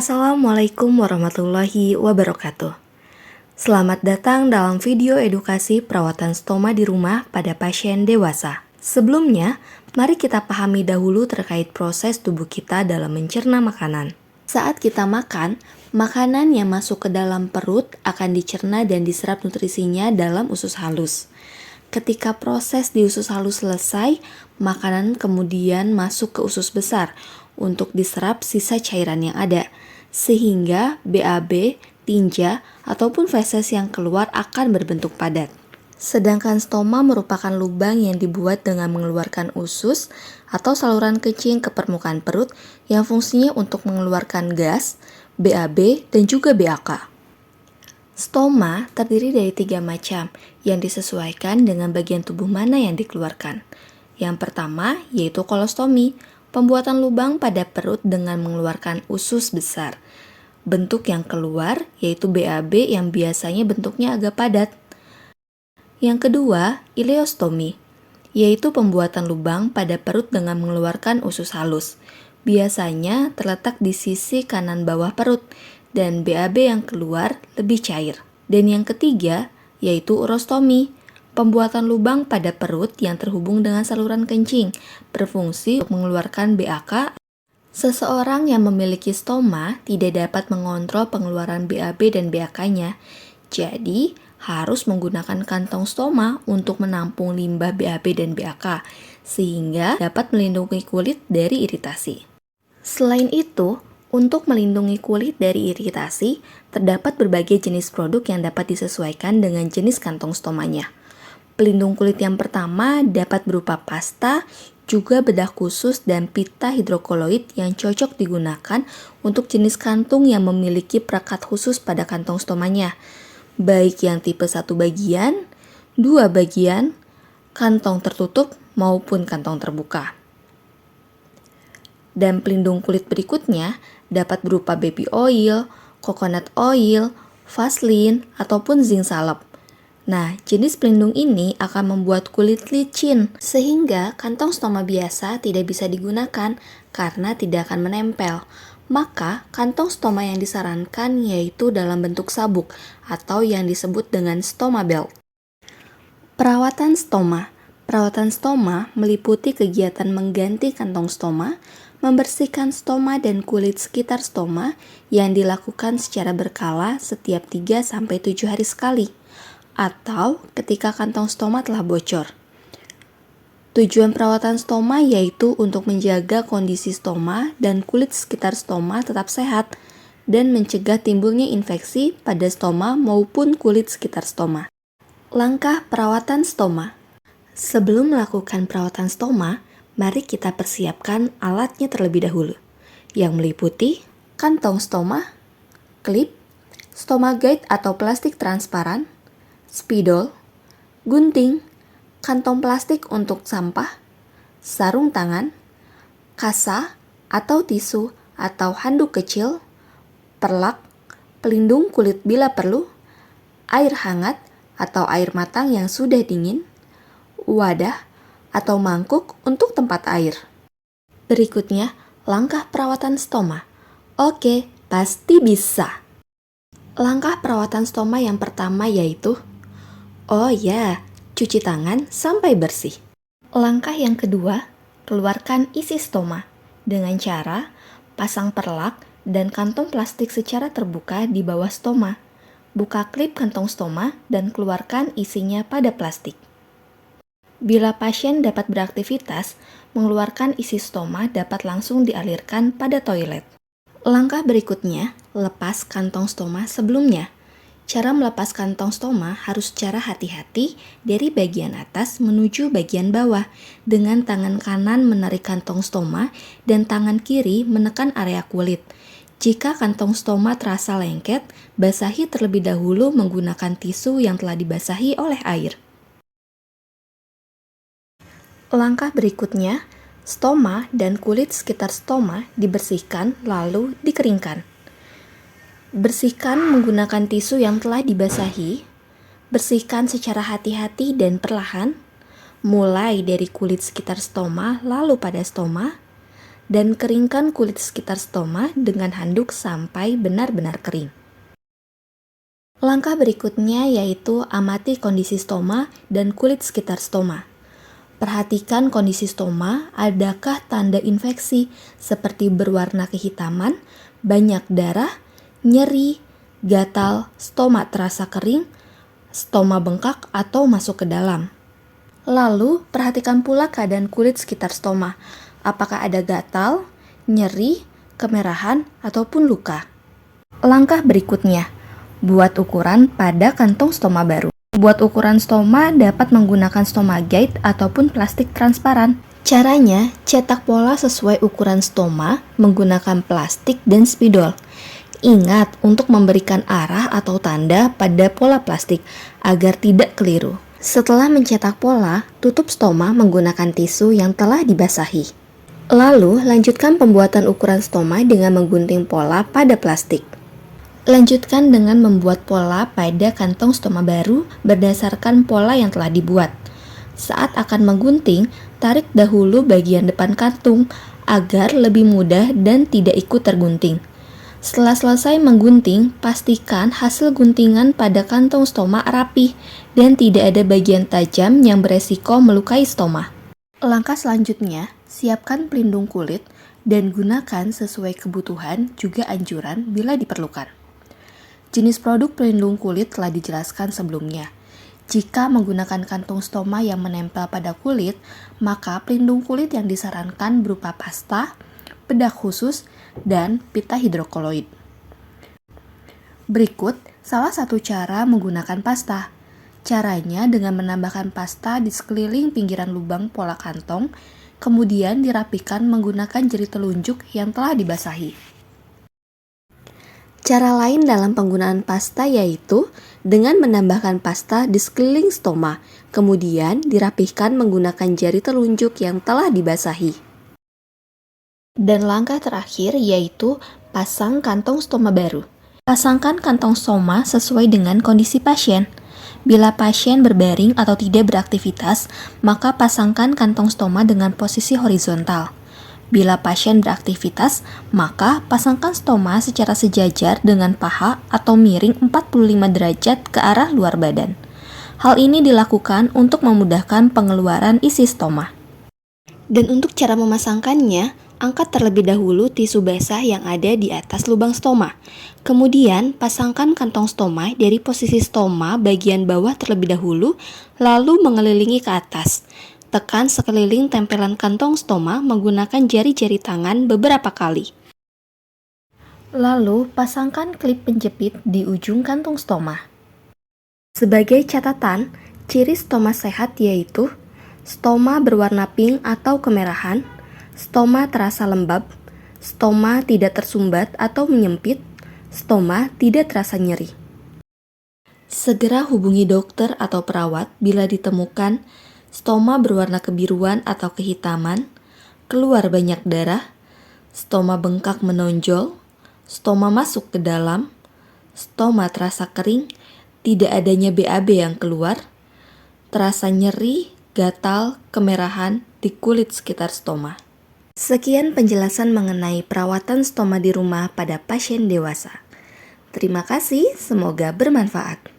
Assalamualaikum warahmatullahi wabarakatuh. Selamat datang dalam video edukasi perawatan stoma di rumah pada pasien dewasa. Sebelumnya, mari kita pahami dahulu terkait proses tubuh kita dalam mencerna makanan. Saat kita makan, makanan yang masuk ke dalam perut akan dicerna dan diserap nutrisinya dalam usus halus. Ketika proses di usus halus selesai, makanan kemudian masuk ke usus besar untuk diserap sisa cairan yang ada, sehingga BAB, tinja, ataupun feses yang keluar akan berbentuk padat. Sedangkan stoma merupakan lubang yang dibuat dengan mengeluarkan usus atau saluran kencing ke permukaan perut yang fungsinya untuk mengeluarkan gas, BAB, dan juga BAK. Stoma terdiri dari 3 macam yang disesuaikan dengan bagian tubuh mana yang dikeluarkan. Yang pertama yaitu kolostomi, pembuatan lubang pada perut dengan mengeluarkan usus besar. Bentuk yang keluar yaitu BAB yang biasanya bentuknya agak padat. Yang kedua, ileostomi, yaitu pembuatan lubang pada perut dengan mengeluarkan usus halus. Biasanya terletak di sisi kanan bawah perut dan BAB yang keluar lebih cair. Dan yang ketiga, yaitu urostomi, pembuatan lubang pada perut yang terhubung dengan saluran kencing, berfungsi untuk mengeluarkan BAK. Seseorang yang memiliki stoma tidak dapat mengontrol pengeluaran BAB dan BAK-nya, jadi harus menggunakan kantong stoma untuk menampung limbah BAB dan BAK, sehingga dapat melindungi kulit dari iritasi. Selain itu, untuk melindungi kulit dari iritasi, terdapat berbagai jenis produk yang dapat disesuaikan dengan jenis kantong stomanya. Pelindung kulit yang pertama dapat berupa pasta, juga bedah khusus dan pita hidrokoloid yang cocok digunakan untuk jenis kantung yang memiliki perekat khusus pada kantong stomanya, baik yang tipe 1 bagian, 2 bagian, kantong tertutup maupun kantong terbuka. Dan pelindung kulit berikutnya dapat berupa baby oil, coconut oil, Vaseline, ataupun zinc salep. Nah, jenis pelindung ini akan membuat kulit licin, sehingga kantong stoma biasa tidak bisa digunakan karena tidak akan menempel. Maka, kantong stoma yang disarankan yaitu dalam bentuk sabuk atau yang disebut dengan stoma belt. Perawatan stoma. Perawatan stoma meliputi kegiatan mengganti kantong stoma, membersihkan stoma dan kulit sekitar stoma yang dilakukan secara berkala setiap 3-7 hari sekali, atau ketika kantong stoma telah bocor. Tujuan perawatan stoma yaitu untuk menjaga kondisi stoma dan kulit sekitar stoma tetap sehat dan mencegah timbulnya infeksi pada stoma maupun kulit sekitar stoma. Langkah perawatan stoma. Sebelum melakukan perawatan stoma, mari kita persiapkan alatnya terlebih dahulu, yang meliputi kantong stoma, klip, stoma guide atau plastik transparan, spidol, gunting, kantong plastik untuk sampah, sarung tangan, kasa atau tisu atau handuk kecil, perlak, pelindung kulit bila perlu, air hangat atau air matang yang sudah dingin, wadah atau mangkuk untuk tempat air. Berikutnya, langkah perawatan stoma. Oke, pasti bisa. Langkah perawatan stoma yang pertama yaitu cuci tangan sampai bersih. Langkah yang kedua, keluarkan isi stoma dengan cara pasang perlak dan kantong plastik secara terbuka di bawah stoma. Buka klip kantong stoma dan keluarkan isinya pada plastik. Bila pasien dapat beraktivitas, mengeluarkan isi stoma dapat langsung dialirkan pada toilet. Langkah berikutnya, lepas kantong stoma sebelumnya. Cara melepas kantong stoma harus secara hati-hati dari bagian atas menuju bagian bawah, dengan tangan kanan menarik kantong stoma dan tangan kiri menekan area kulit. Jika kantong stoma terasa lengket, basahi terlebih dahulu menggunakan tisu yang telah dibasahi oleh air. Langkah berikutnya, stoma dan kulit sekitar stoma dibersihkan lalu dikeringkan. Bersihkan menggunakan tisu yang telah dibasahi. Bersihkan secara hati-hati dan perlahan, mulai dari kulit sekitar stoma lalu pada stoma, dan keringkan kulit sekitar stoma dengan handuk sampai benar-benar kering. Langkah berikutnya yaitu amati kondisi stoma dan kulit sekitar stoma. Perhatikan kondisi stoma, adakah tanda infeksi seperti berwarna kehitaman, banyak darah, nyeri, gatal, stoma terasa kering, stoma bengkak atau masuk ke dalam. Lalu, perhatikan pula keadaan kulit sekitar stoma. Apakah ada gatal, nyeri, kemerahan, ataupun luka. Langkah berikutnya, buat ukuran pada kantong stoma baru. Buat ukuran stoma dapat menggunakan stoma guide ataupun plastik transparan. Caranya, cetak pola sesuai ukuran stoma menggunakan plastik dan spidol. Ingat untuk memberikan arah atau tanda pada pola plastik agar tidak keliru. Setelah mencetak pola, tutup stoma menggunakan tisu yang telah dibasahi. Lalu, lanjutkan pembuatan ukuran stoma dengan menggunting pola pada plastik. Lanjutkan dengan membuat pola pada kantong stoma baru berdasarkan pola yang telah dibuat. Saat akan menggunting, tarik dahulu bagian depan kantung agar lebih mudah dan tidak ikut tergunting. Setelah selesai menggunting, pastikan hasil guntingan pada kantong stoma rapi dan tidak ada bagian tajam yang beresiko melukai stoma. Langkah selanjutnya, siapkan pelindung kulit dan gunakan sesuai kebutuhan juga anjuran bila diperlukan. Jenis produk pelindung kulit telah dijelaskan sebelumnya. Jika menggunakan kantung stoma yang menempel pada kulit, maka pelindung kulit yang disarankan berupa pasta, bedak khusus, dan pita hidrokoloid. Berikut salah satu cara menggunakan pasta. Caranya dengan menambahkan pasta di sekeliling pinggiran lubang pola kantong, kemudian dirapikan menggunakan jari telunjuk yang telah dibasahi. Cara lain dalam penggunaan pasta yaitu dengan menambahkan pasta di sekeliling stoma, kemudian dirapihkan menggunakan jari telunjuk yang telah dibasahi. Dan langkah terakhir yaitu pasang kantong stoma baru. Pasangkan kantong stoma sesuai dengan kondisi pasien. Bila pasien berbaring atau tidak beraktivitas, maka pasangkan kantong stoma dengan posisi horizontal. Bila pasien beraktivitas, maka pasangkan stoma secara sejajar dengan paha atau miring 45 derajat ke arah luar badan. Hal ini dilakukan untuk memudahkan pengeluaran isi stoma. Dan untuk cara memasangkannya, angkat terlebih dahulu tisu basah yang ada di atas lubang stoma. Kemudian, pasangkan kantong stoma dari posisi stoma bagian bawah terlebih dahulu, lalu mengelilingi ke atas. Tekan sekeliling tempelan kantong stoma menggunakan jari-jari tangan beberapa kali. Lalu, pasangkan klip penjepit di ujung kantong stoma. Sebagai catatan, ciri stoma sehat yaitu stoma berwarna pink atau kemerahan, stoma terasa lembab, stoma tidak tersumbat atau menyempit, stoma tidak terasa nyeri. Segera hubungi dokter atau perawat bila ditemukan stoma berwarna kebiruan atau kehitaman, keluar banyak darah, stoma bengkak menonjol, stoma masuk ke dalam, stoma terasa kering, tidak adanya BAB yang keluar, terasa nyeri, gatal, kemerahan di kulit sekitar stoma. Sekian penjelasan mengenai perawatan stoma di rumah pada pasien dewasa. Terima kasih, semoga bermanfaat.